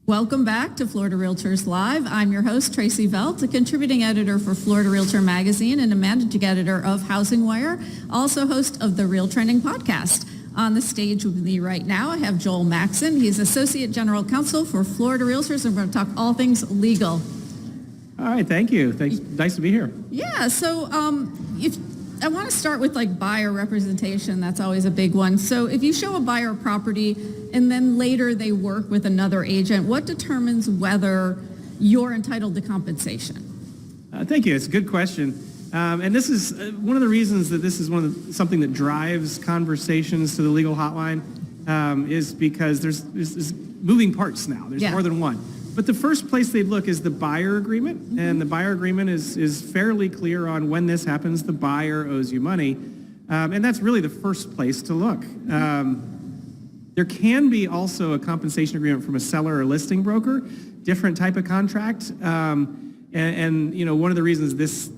Welcome back to Florida Realtors Live. I'm your host, Tracy Velt, a contributing editor for Florida Realtor Magazine and a managing editor of Housing Wire, also host of the Real Trending podcast. On the stage with me right now, I have Joel Maxson. He's Associate General Counsel for Florida Realtors, and we're going to talk all things legal. All right, thank you. Thanks. Nice to be here. Yeah, so I want to start with buyer representation. That's always a big one. So if you show a buyer a property and then later they work with another agent, what determines whether you're entitled to compensation? Thank you. It's a good question. And this is one of the reasons that this is something that drives conversations to the legal hotline is because there's moving parts now. There's more than one. But the first place they'd look is the buyer agreement, and the buyer agreement is fairly clear on when this happens, the buyer owes you money, and that's really the first place to look. There can be also a compensation agreement from a seller or listing broker, different type of contract, and you know, one of the reasons this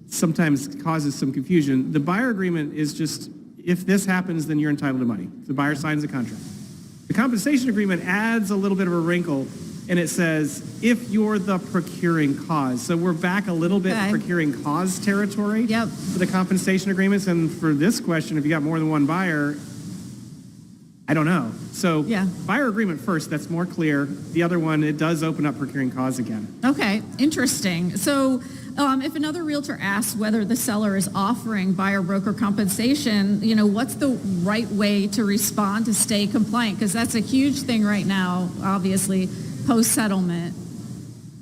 sometimes causes some confusion, the buyer agreement is just, if this happens, then you're entitled to money. The buyer signs the contract. The compensation agreement adds a little bit of a wrinkle, and it says, if you're the procuring cause. So we're back a little bit in procuring cause territory for the compensation agreements. And for this question, if you got more than one buyer, I don't know. So buyer agreement first, that's more clear. The other one, it does open up procuring cause again. Okay, interesting. So if another realtor asks whether the seller is offering buyer broker compensation, you know, what's the right way to respond to stay compliant? Because that's a huge thing right now, obviously, post-settlement.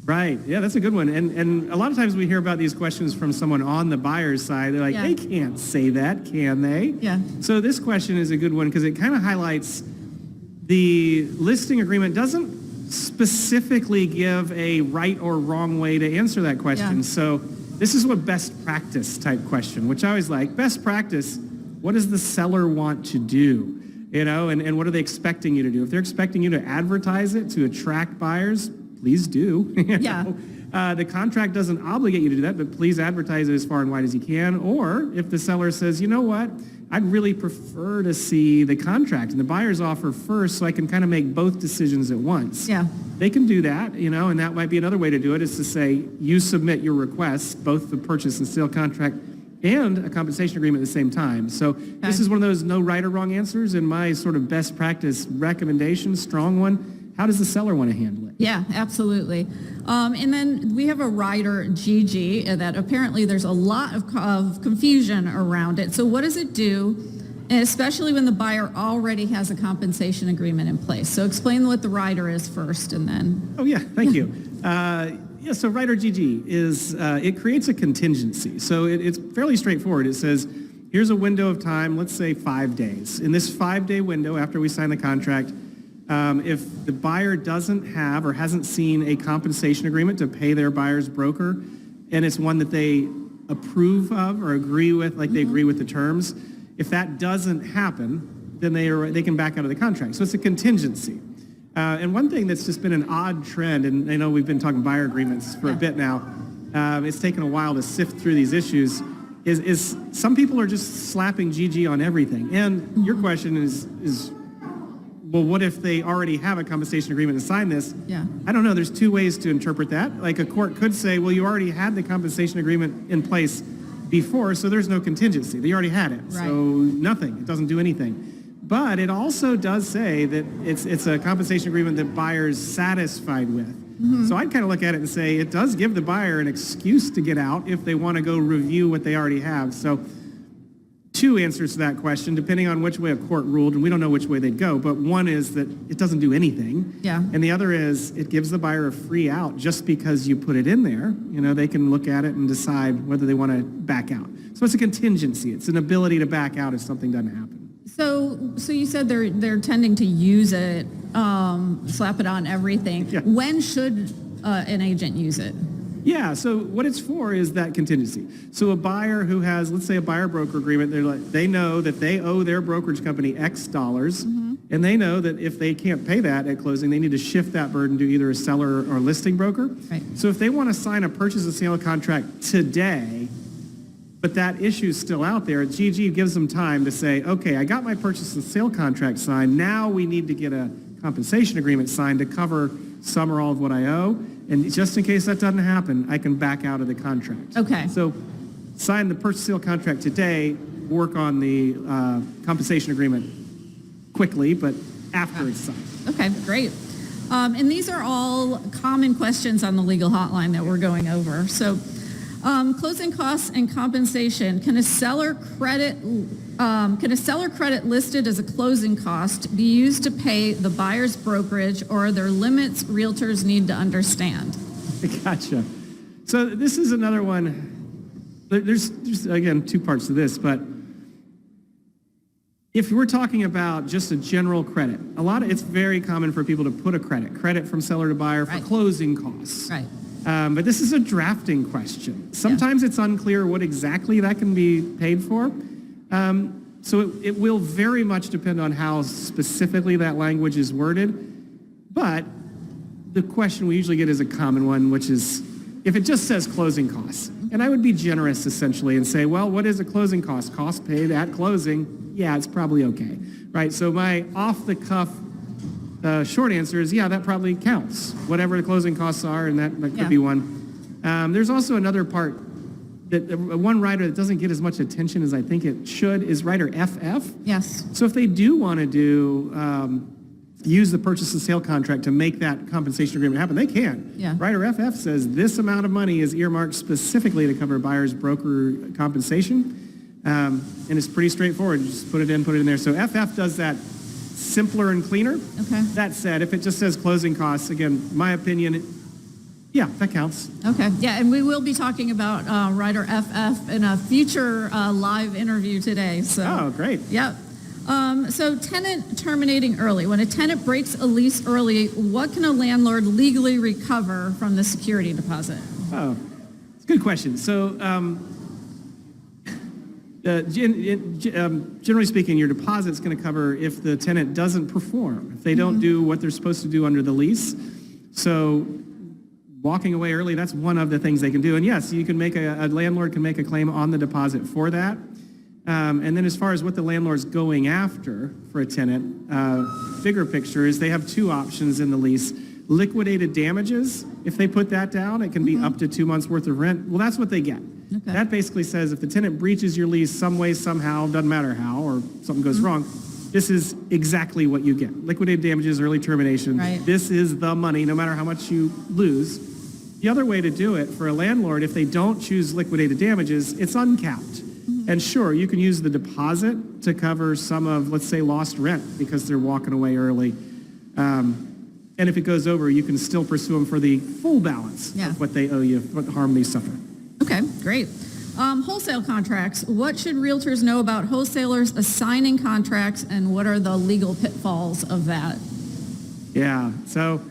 Right. Yeah, that's a good one. And a lot of times we hear about these questions from someone on the buyer's side. They're like, they can't say that, can they? Yeah. So this question is a good one because it kind of highlights the listing agreement doesn't specifically give a right or wrong way to answer that question. Yeah. So this is what best practice type question, which I always like. Best practice, what does the seller want to do? You know, and what are they expecting you to do? If they're expecting you to advertise it to attract buyers, please do. The contract doesn't obligate you to do that, but please advertise it as far and wide as you can. Or if the seller says, you know what, I'd really prefer to see the contract and the buyer's offer first so I can kind of make both decisions at once. Yeah. They can do that, you know, and that might be another way to do it is to say you submit your requests, both the purchase and sale contract and a compensation agreement at the same time. So this is one of those no right or wrong answers, and my sort of best practice recommendation, strong one, how does the seller want to handle it? Yeah, absolutely. And then we have a rider, Gigi, that apparently there's a lot of confusion around it. So what does it do, and especially when the buyer already has a compensation agreement in place? So explain what the rider is first, and then... Oh, yeah, thank you. So Rider GG is, it creates a contingency. So it's fairly straightforward. It says, here's a window of time, let's say 5 days. In this 5-day window, after we sign the contract, if the buyer doesn't have or hasn't seen a compensation agreement to pay their buyer's broker, and it's one that they approve of or agree with, like they agree with the terms, if that doesn't happen, then they can back out of the contract. So it's a contingency. And one thing that's just been an odd trend, and I know we've been talking buyer agreements for a bit now, it's taken a while to sift through these issues, is some people are just slapping GG on everything. And your question is, well, what if they already have a compensation agreement and sign this? Yeah. I don't know. There's two ways to interpret that. Like a court could say, well, you already had the compensation agreement in place before, so there's no contingency. They already had it. Right. So nothing. It doesn't do anything. But it also does say that it's a compensation agreement that buyer's satisfied with. Mm-hmm. So I'd kind of look at it and say it does give the buyer an excuse to get out if they want to go review what they already have. So two answers to that question, depending on which way a court ruled, and we don't know which way they'd go, but one is that it doesn't do anything. Yeah. And the other is it gives the buyer a free out just because you put it in there. You know, they can look at it and decide whether they want to back out. So it's a contingency. It's an ability to back out if something doesn't happen. So you said they're tending to use it, slap it on everything. Yeah. When should an agent use it? Yeah, so what it's for is that contingency. So a buyer who has, let's say, a buyer broker agreement, they know that they owe their brokerage company X dollars, and they know that if they can't pay that at closing, they need to shift that burden to either a seller or a listing broker. Right. So if they want to sign a purchase and sale contract today, but that issue is still out there, GG gives them time to say, okay, I got my purchase and sale contract signed. Now we need to get a compensation agreement signed to cover some or all of what I owe. And just in case that doesn't happen, I can back out of the contract. Okay. So sign the purchase sale contract today, work on the compensation agreement quickly, but after it's signed. Okay, great. And these are all common questions on the legal hotline that we're going over. So closing costs and compensation. Can a seller credit listed as a closing cost be used to pay the buyer's brokerage, or are there limits realtors need to understand? Gotcha. So this is another one. There's again, two parts to this, but if we're talking about just a general credit, it's very common for people to put a credit from seller to buyer for closing costs. Right. But this is a drafting question. Sometimes it's unclear what exactly that can be paid for. So it will very much depend on how specifically that language is worded. But the question we usually get is a common one, which is if it just says closing costs. And I would be generous essentially and say, well, what is a closing cost? Cost paid at closing. Yeah, it's probably okay, right? So my off-the-cuff short answer is, yeah, that probably counts. Whatever the closing costs are, and that could be one. There's also another part that one writer that doesn't get as much attention as I think it should is writer FF. Yes. So if they do want to use the purchase and sale contract to make that compensation agreement happen, they can. Yeah. Writer FF says this amount of money is earmarked specifically to cover buyer's broker compensation. And it's pretty straightforward. You just put it in there. So FF does that simpler and cleaner. Okay. That said, if it just says closing costs, again, my opinion, yeah, that counts. Okay. Yeah, and we will be talking about writer FF in a future live interview today. So. Oh, great. Yep. So tenant terminating early. When a tenant breaks a lease early, what can a landlord legally recover from the security deposit? Oh, it's a good question. So generally speaking, your deposit's going to cover if the tenant doesn't perform, if they don't do what they're supposed to do under the lease. So walking away early, that's one of the things they can do. And yes, you can make a landlord can make a claim on the deposit for that. And then as far as what the landlord's going after for a tenant, bigger picture is they have two options in the lease. Liquidated damages, if they put that down, it can be up to 2 months worth of rent. Well, that's what they get. Okay. That basically says if the tenant breaches your lease some way, somehow, doesn't matter how, or something goes wrong, this is exactly what you get. Liquidated damages, early termination. Right. This is the money, no matter how much you lose. The other way to do it for a landlord, if they don't choose liquidated damages, it's uncapped. And sure, you can use the deposit to cover some of, let's say, lost rent because they're walking away early. And if it goes over, you can still pursue them for the full balance of what they owe you, what harm they suffer. Okay, great. Wholesale contracts. What should realtors know about wholesalers assigning contracts, and what are the legal pitfalls of that? Yeah, so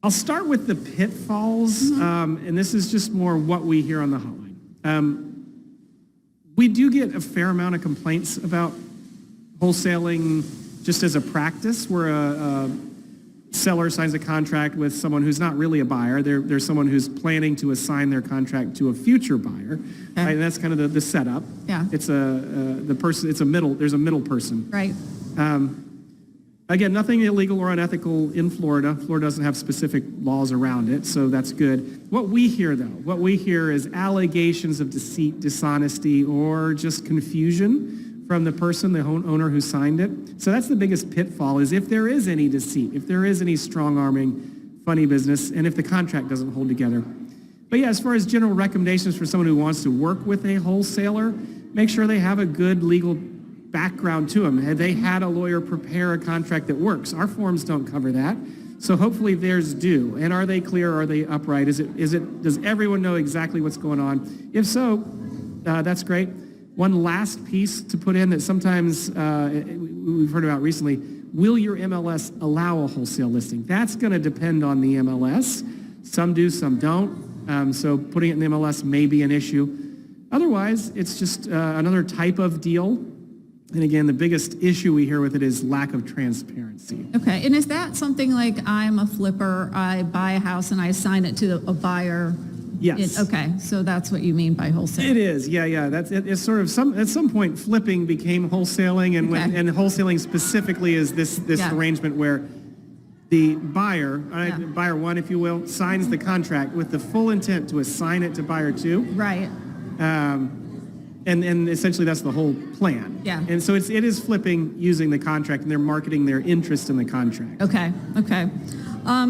I'll start with the pitfalls, and this is just more what we hear on the hotline. We do get a fair amount of complaints about wholesaling just as a practice, where a seller signs a contract with someone who's not really a buyer. They're someone who's planning to assign their contract to a future buyer. Okay. Right? And that's kind of the setup. Yeah. It's there's a middle person. Right. Again, nothing illegal or unethical in Florida. Florida doesn't have specific laws around it, so that's good. What we hear is allegations of deceit, dishonesty, or just confusion from the person, the owner who signed it. So that's the biggest pitfall, is if there is any deceit, if there is any strong-arming, funny business, and if the contract doesn't hold together. But yeah, as far as general recommendations for someone who wants to work with a wholesaler, make sure they have a good legal background to them. Have they had a lawyer prepare a contract that works? Our forms don't cover that. So hopefully theirs do. And are they clear? Are they upright? Does everyone know exactly what's going on? If so, that's great. One last piece to put in that sometimes we've heard about recently, will your MLS allow a wholesale listing? That's going to depend on the MLS. Some do, some don't. So putting it in the MLS may be an issue. Otherwise, it's just another type of deal. And again, the biggest issue we hear with it is lack of transparency. Okay, and is that something like I'm a flipper, I buy a house and I assign it to a buyer? Yes. Okay, so that's what you mean by wholesale. It is, yeah. That's it. It's sort of at some point flipping became wholesaling, and Okay. and wholesaling specifically is this Yeah. arrangement where The buyer, buyer one, if you will, signs the contract with the full intent to assign it to buyer two. Right. And essentially that's the whole plan. Yeah. And so it is flipping using the contract, and they're marketing their interest in the contract. Okay.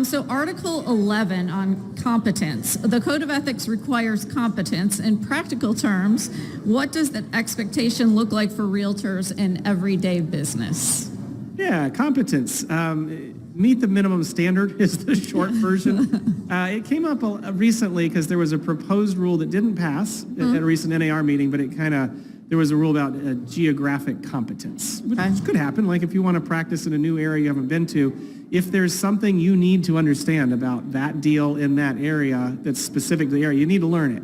So Article 11 on competence. The Code of Ethics requires competence. In practical terms, what does that expectation look like for realtors in everyday business? Yeah, competence. Meet the minimum standard is the short version. It came up recently because there was a proposed rule that didn't pass at a recent NAR meeting, but there was a rule about geographic competence, which could happen. Like if you want to practice in a new area you haven't been to, if there's something you need to understand about that deal in that area that's specific to the area, you need to learn it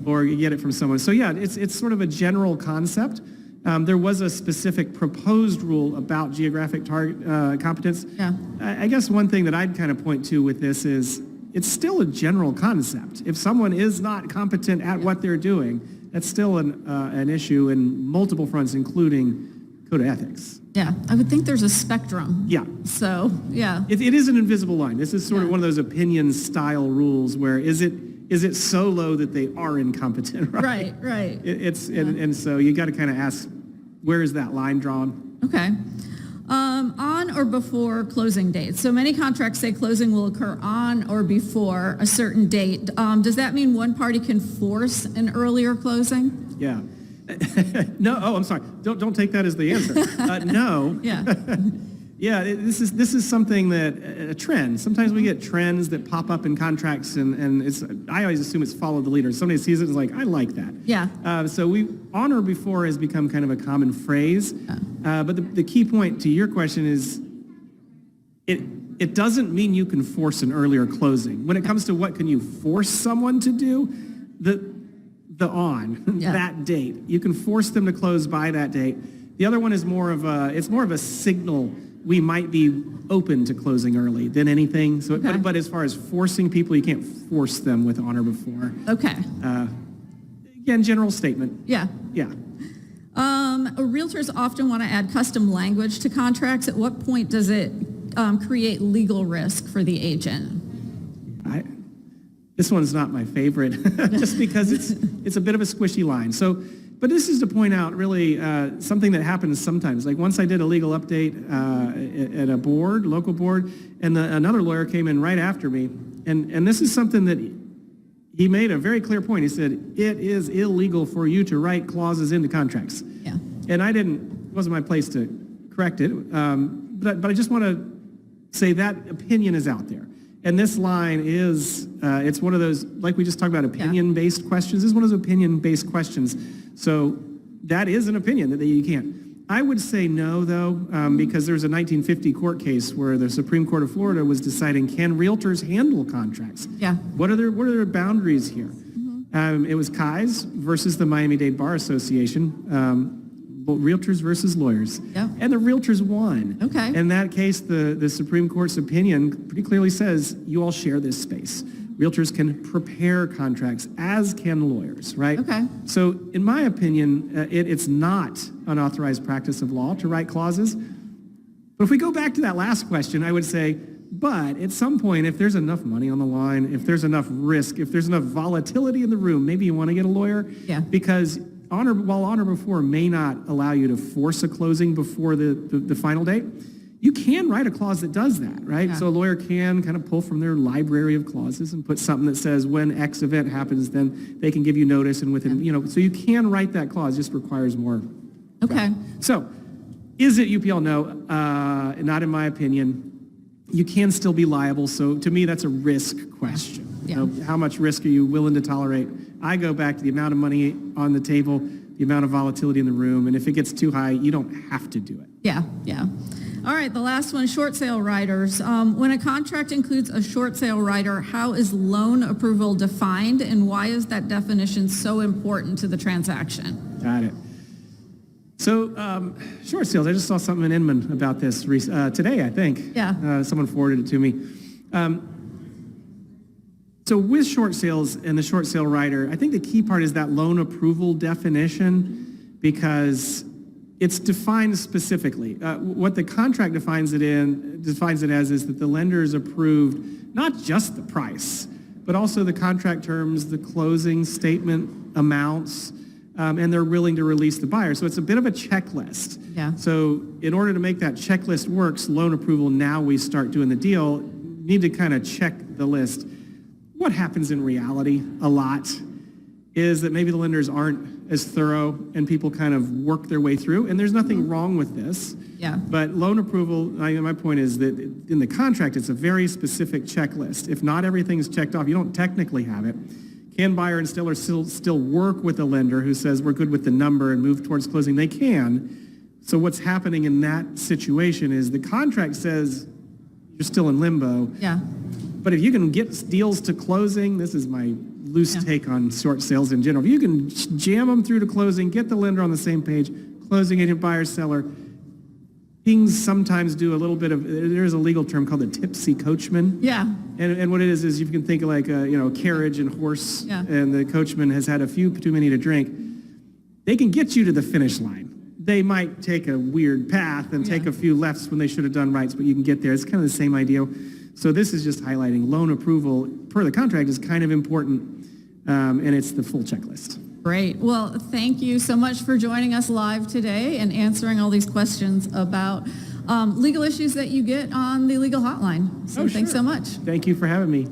or you get it from someone. So yeah, it's sort of a general concept. There was a specific proposed rule about geographic competence. Yeah. I guess one thing that I'd kind of point to with this is it's still a general concept. If someone is not competent at what they're doing, that's still an issue in multiple fronts, including Code of Ethics. Yeah, I would think there's a spectrum. Yeah. So, yeah. It is an invisible line. This is sort of one of those opinion style rules where is it so low that they are incompetent, right? Right. And so you got to kind of ask, where is that line drawn? Okay. On or before closing dates. So many contracts say closing will occur on or before a certain date. Does that mean one party can force an earlier closing? Yeah. No. Oh, I'm sorry. Don't take that as the answer. No. Yeah. Yeah, this is something that a trend. Sometimes we get trends that pop up in contracts, and I always assume it's follow the leader. Somebody sees it and is like, I like that. Yeah. So on or before has become kind of a common phrase. But the key point to your question is, it doesn't mean you can force an earlier closing. When it comes to what can you force someone to do, that date, you can force them to close by that date. The other one is more of a signal. We might be open to closing early than anything. So, but as far as forcing people, you can't force them with on or before. Okay. Again, general statement. Yeah. Yeah. Realtors often want to add custom language to contracts. At what point does it create legal risk for the agent? This one's not my favorite, just because it's a bit of a squishy line. So. But this is to point out really something that happens sometimes. Like once I did a legal update at a local board, and another lawyer came in right after me. And this is something that he made a very clear point. He said, it is illegal for you to write clauses into contracts. Yeah. And it wasn't my place to correct it. But I just want to say that opinion is out there. And this line is, it's one of those, like we just talked about, opinion-based questions. This is one of those opinion-based questions. So that is an opinion that you can't. I would say no, though, because there's a 1950 court case where the Supreme Court of Florida was deciding, can realtors handle contracts? Yeah. What are their boundaries here? It was Kai's versus the Miami-Dade Bar Association. Realtors versus lawyers. Yeah. And the realtors won. Okay. In that case, the Supreme Court's opinion pretty clearly says you all share this space. Realtors can prepare contracts, as can lawyers, right? Okay. So in my opinion, it's not unauthorized practice of law to write clauses. But if we go back to that last question, I would say, but at some point, if there's enough money on the line, if there's enough risk, if there's enough volatility in the room, maybe you want to get a lawyer. Yeah. Because while on or before may not allow you to force a closing before the final date, you can write a clause that does that, right? Yeah. So a lawyer can kind of pull from their library of clauses and put something that says when X event happens, then they can give you notice, and within, so you can write that clause, just requires more. Okay. So is it UPL? No, not in my opinion. You can still be liable. So to me, that's a risk question. Yeah. How much risk are you willing to tolerate? I go back to the amount of money on the table, the amount of volatility in the room, and if it gets too high, you don't have to do it. Yeah. All right, the last one, short sale riders. When a contract includes a short sale rider, how is loan approval defined, and why is that definition so important to the transaction? Got it. So short sales, I just saw something in Inman about this today, I think. Yeah. Someone forwarded it to me. So with short sales and the short sale rider, I think the key part is that loan approval definition, because It's defined specifically. What the contract defines it as is that the lender is approved not just the price, but also the contract terms, the closing statement amounts, and they're willing to release the buyer. So it's a bit of a checklist. Yeah. So in order to make that checklist work, loan approval, now we start doing the deal, need to kind of check the list. What happens in reality a lot is that maybe the lenders aren't as thorough and people kind of work their way through, and there's nothing wrong with this. Yeah. But loan approval, my point is that in the contract, it's a very specific checklist. If not everything's checked off, you don't technically have it. Can buyer and seller still work with the lender who says we're good with the number and move towards closing? They can. So what's happening in that situation is the contract says you're still in limbo. Yeah. But if you can get deals to closing, this is my loose take on short sales in general. If you can jam them through to closing, get the lender on the same page, closing agent, buyer, seller, things sometimes do a little bit of, there's a legal term called the tipsy coachman. Yeah. And what it is you can think of like a carriage and horse, and the coachman has had a few too many to drink. They can get you to the finish line. They might take a weird path and take a few lefts when they should have done rights, but you can get there. It's kind of the same idea. So this is just highlighting loan approval per the contract is kind of important, and it's the full checklist. Great. Well, thank you so much for joining us live today and answering all these questions about legal issues that you get on the legal hotline. So thanks so much. Thank you for having me.